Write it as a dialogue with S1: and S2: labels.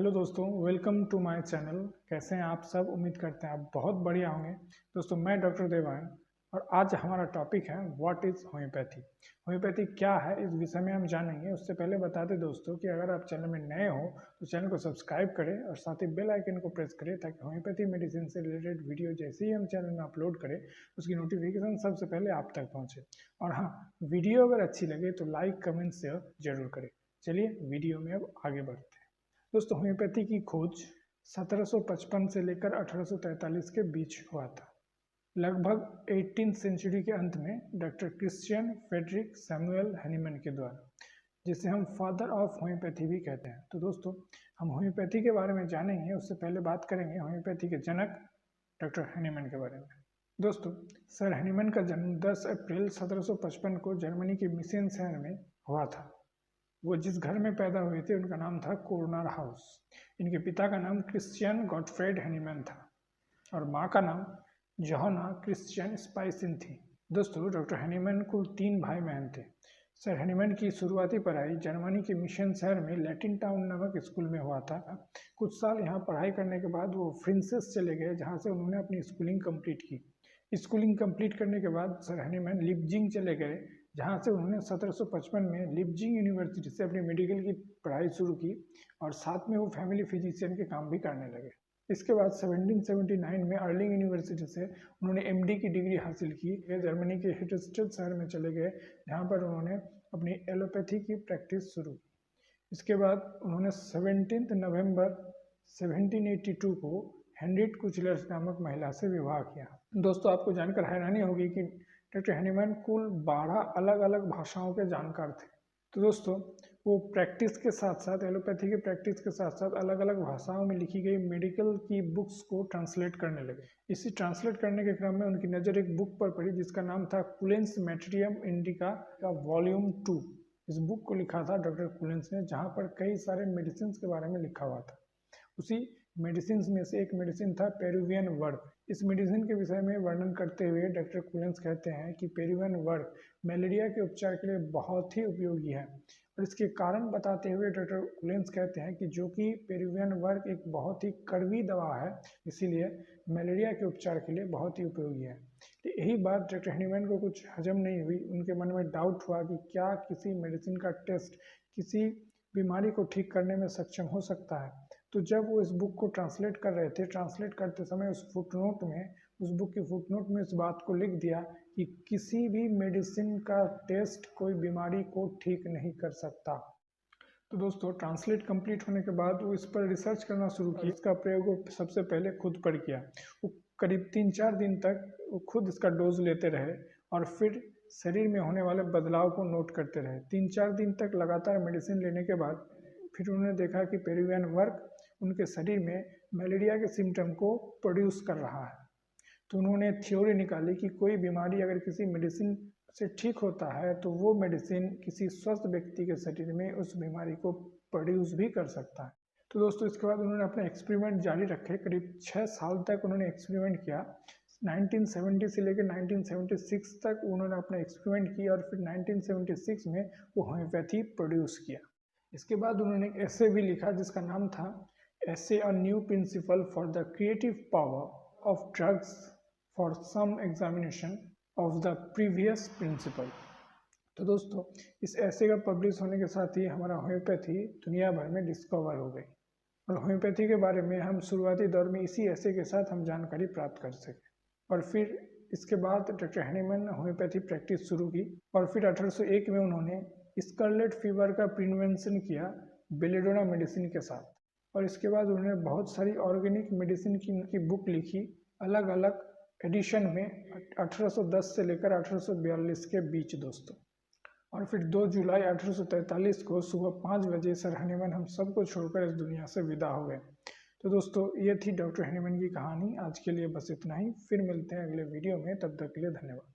S1: Hello दोस्तों, welcome to my channel. कैसे हैं आप सब? उम्मीद करते हैं आप बहुत बढ़िया होंगे। दोस्तों, मैं डॉक्टर देवान और आज हमारा टॉपिक है व्हाट इज़ होम्योपैथी। होम्योपैथी क्या है, इस विषय में हम जानेंगे। उससे पहले बता दें दोस्तों कि अगर आप चैनल में नए हो तो चैनल को सब्सक्राइब करें और साथ ही बेल आइकन को प्रेस करें ताकि होम्योपैथी मेडिसिन से रिलेटेड वीडियो जैसे ही हम चैनल में अपलोड करें उसकी नोटिफिकेशन सबसे पहले आप तक पहुँचे। और हाँ, वीडियो अगर अच्छी लगे तो लाइक कमेंट शेयर जरूर करें। चलिए वीडियो में अब आगे बढ़ते हैं। दोस्तों, होम्योपैथी की खोज 1755 से लेकर 1843 के बीच हुआ था। लगभग 18th सेंचुरी के अंत में doctor Christian Friedrich Samuel Hahnemann के द्वारा, जिसे हम फादर ऑफ होम्योपैथी भी कहते हैं। तो दोस्तों, हम होम्योपैथी के बारे में जानेंगे। उससे पहले बात करेंगे होम्योपैथी के जनक डॉक्टर हैनीमैन के बारे में। दोस्तों, सर हैनीमैन का जन्म 10 अप्रैल 1755 को जर्मनी के मिसेन शहर में हुआ था। वो जिस घर में पैदा हुए थे उनका नाम था कोर्नर हाउस। इनके पिता का नाम क्रिश्चियन गॉटफ्रेड हैनीमैन था और माँ का नाम जोहाना क्रिश्चियन स्पाइसिन थी। दोस्तों, डॉक्टर हैनीमैन कुल 3 भाई बहन थे। सर हैनीमैन की शुरुआती पढ़ाई जर्मनी के मिशन शहर में लैटिन टाउन नामक स्कूल में हुआ था। कुछ साल यहाँ पढ़ाई करने के बाद वो फ्रिंसेस चले गए, जहाँ से उन्होंने अपनी स्कूलिंग कंप्लीट की। स्कूलिंग कंप्लीट करने के बाद सर हैनीमैन लिपजिंग चले गए, जहाँ से उन्होंने 1755 में लिपजिंग यूनिवर्सिटी से अपनी मेडिकल की पढ़ाई शुरू की और साथ में वो फैमिली फिजिशियन के काम भी करने लगे। इसके बाद 1779 में अर्लिंग यूनिवर्सिटी से उन्होंने एमडी की डिग्री हासिल की। वे जर्मनी के हिटस्टेड शहर में चले गए, जहाँ पर उन्होंने अपनी एलोपैथी की प्रैक्टिस शुरू की। इसके बाद उन्होंने 17 नवंबर 1782 को हेनरिट कुचलर नामक महिला से विवाह किया। दोस्तों, आपको जानकर हैरानी होगी कि डॉक्टर हैनीमैन कुल 12 अलग अलग भाषाओं के जानकार थे। तो दोस्तों, वो प्रैक्टिस के साथ साथ एलोपैथी की प्रैक्टिस के साथ साथ अलग अलग भाषाओं में लिखी गई मेडिकल की बुक्स को ट्रांसलेट करने लगे। इसी ट्रांसलेट करने के क्रम में उनकी नज़र एक बुक पर पड़ी जिसका नाम था कुलेंस मैटेरियम इंडिका का वॉल्यूम 2। इस बुक को लिखा था डॉक्टर कुलेंस ने, जहाँ पर कई सारे मेडिसिन के बारे में लिखा हुआ था। उसी मेडिसिन में से एक मेडिसिन था पेरुवियन वर्क। इस मेडिसिन के विषय में वर्णन करते हुए डॉक्टर कुलेंस कहते हैं कि पेरुवियन वर्क मलेरिया के उपचार के लिए बहुत ही उपयोगी है। और इसके कारण बताते हुए डॉक्टर कुलेंस कहते हैं कि जो कि पेरुवियन वर्क एक बहुत ही कड़वी दवा है, इसीलिए मलेरिया के उपचार के लिए बहुत ही उपयोगी है। तो यही बात डॉक्टर हैनीमैन को कुछ हजम नहीं हुई। उनके मन में डाउट हुआ कि क्या किसी मेडिसिन का टेस्ट किसी बीमारी को ठीक करने में सक्षम हो सकता है। तो जब वो इस बुक को ट्रांसलेट कर रहे थे, ट्रांसलेट करते समय उस बुक की फुटनोट में इस बात को लिख दिया कि किसी भी मेडिसिन का टेस्ट कोई बीमारी को ठीक नहीं कर सकता। तो दोस्तों, ट्रांसलेट कंप्लीट होने के बाद वो इस पर रिसर्च करना शुरू किया। इसका प्रयोग वो सबसे पहले खुद पर किया। वो करीब 3-4 दिन तक वो खुद इसका डोज लेते रहे और फिर शरीर में होने वाले बदलाव को नोट करते रहे। 3-4 दिन तक लगातार मेडिसिन लेने के बाद फिर उन्होंने देखा कि पेरुवियन वर्क उनके शरीर में मलेरिया के सिम्टम को प्रोड्यूस कर रहा है। तो उन्होंने थ्योरी निकाली कि कोई बीमारी अगर किसी मेडिसिन से ठीक होता है तो वो मेडिसिन किसी स्वस्थ व्यक्ति के शरीर में उस बीमारी को प्रोड्यूस भी कर सकता है। तो दोस्तों, इसके बाद उन्होंने अपने एक्सपेरिमेंट जारी रखे। करीब 6 साल तक उन्होंने एक्सपेरिमेंट किया। 1970 से लेकर 1976 तक उन्होंने अपना एक्सपेरिमेंट किया और फिर 1976 में वो होम्योपैथी प्रोड्यूस किया। इसके बाद उन्होंने एक ऐसे भी लिखा जिसका नाम था essay a new principle for the creative power of drugs for some examination of the previous principle. तो दोस्तों, इस ऐसे का पब्लिश होने के साथ ही हमारा होम्योपैथी दुनिया भर में डिस्कवर हो गई और होम्योपैथी के बारे में हम शुरुआती दौर में इसी ऐसे के साथ हम जानकारी प्राप्त कर सके। और फिर इसके बाद डॉक्टर हैनीमैन ने होम्योपैथी प्रैक्टिस शुरू की और फिर 1801 में उन्होंने स्कारलेट फीवर का प्रिवेंशन किया बेलेडोना मेडिसिन के साथ। और इसके बाद उन्होंने बहुत सारी ऑर्गेनिक मेडिसिन की बुक लिखी अलग अलग एडिशन में 1810 से लेकर 1842 के बीच दोस्तों। और फिर 2 जुलाई 1843 को सुबह 5 बजे सर हैनीमैन हम सबको छोड़कर इस दुनिया से विदा हो गए। तो दोस्तों, ये थी डॉक्टर हैनीमैन की कहानी। आज के लिए बस इतना ही। फिर मिलते हैं अगले वीडियो में, तब तक के लिए धन्यवाद।